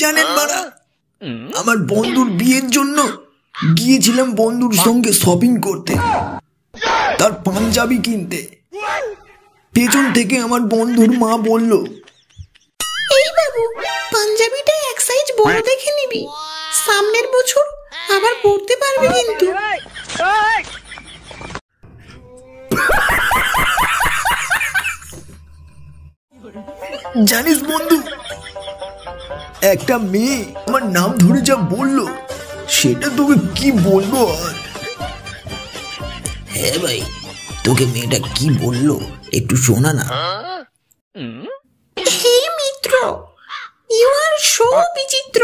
জানেন বাড়া, আমার বন্ধুর বিয়ের জন্য গিয়েছিলাম বন্ধুর সঙ্গে শপিং করতে, তার পাঞ্জাবি কিনতে। পেছন থেকে আমার বন্ধুর মা বলল, এই বাবু, পাঞ্জাবিটা এক সাইজ বড় দেখে নিবি, সামনের বছর আবার পড়তে পারবি কিন্তু। জানিস বন্ধু, একটা মেয়ে আমার নাম ধরে যা বললো সেটা তোকে কি বলবো আর। হ্যাঁ ভাই, তোকে মেয়েটা কি বললো একটু শোনা না। হে মিত্র, ইউ আর সো বিচিত্র।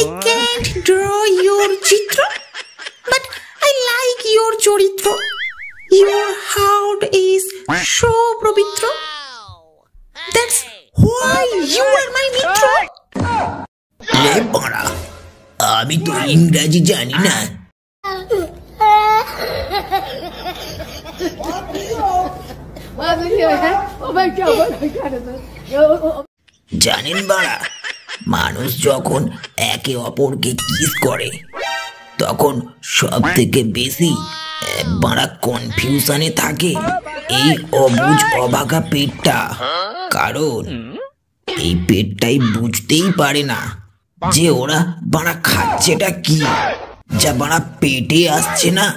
I can't draw your চিত্র, but I like your চরিত্র। Your heart is so পবিত্র। That's why you are my মিত্র। লে বাড়া, আমি তো ইংরাজি জানি না। জানেন বাড়া, মানুষ যখন একে অপরকে কিস করে তখন সব থেকে বেশি বাড়া কনফিউশনে থাকে এই অবুঝ অবাগা পেটটা। কারণ এই পেটটাই বুঝতেই পারে না যে ওরা বাড়া খাচ্ছেটা কি, যা বাড়া পেটে আসছে না।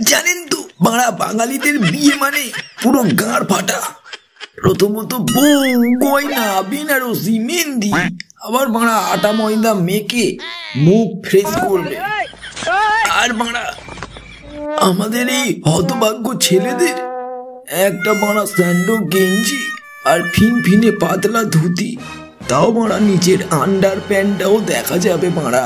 জানেন তো বাড়া, বাঙালিদের বিয়ে মানে পুরো গাঁড় ফাটা। প্রথমত বউ, গয়না, বেনারসি, মেহেন্দি, আবার বাড়া আটা ময়দা মেখে মুখ ফ্রেশ করবে। আর বাড়া আমাদের এই হতভাগ্য ছেলেদের একটা বাড়া স্যান্ডো গেঞ্জি আর ফিনফিনে পাতলা ধুতি, তাও বাড়া নিচের আন্ডার প্যান্টটাও দেখা যাবে বাড়া।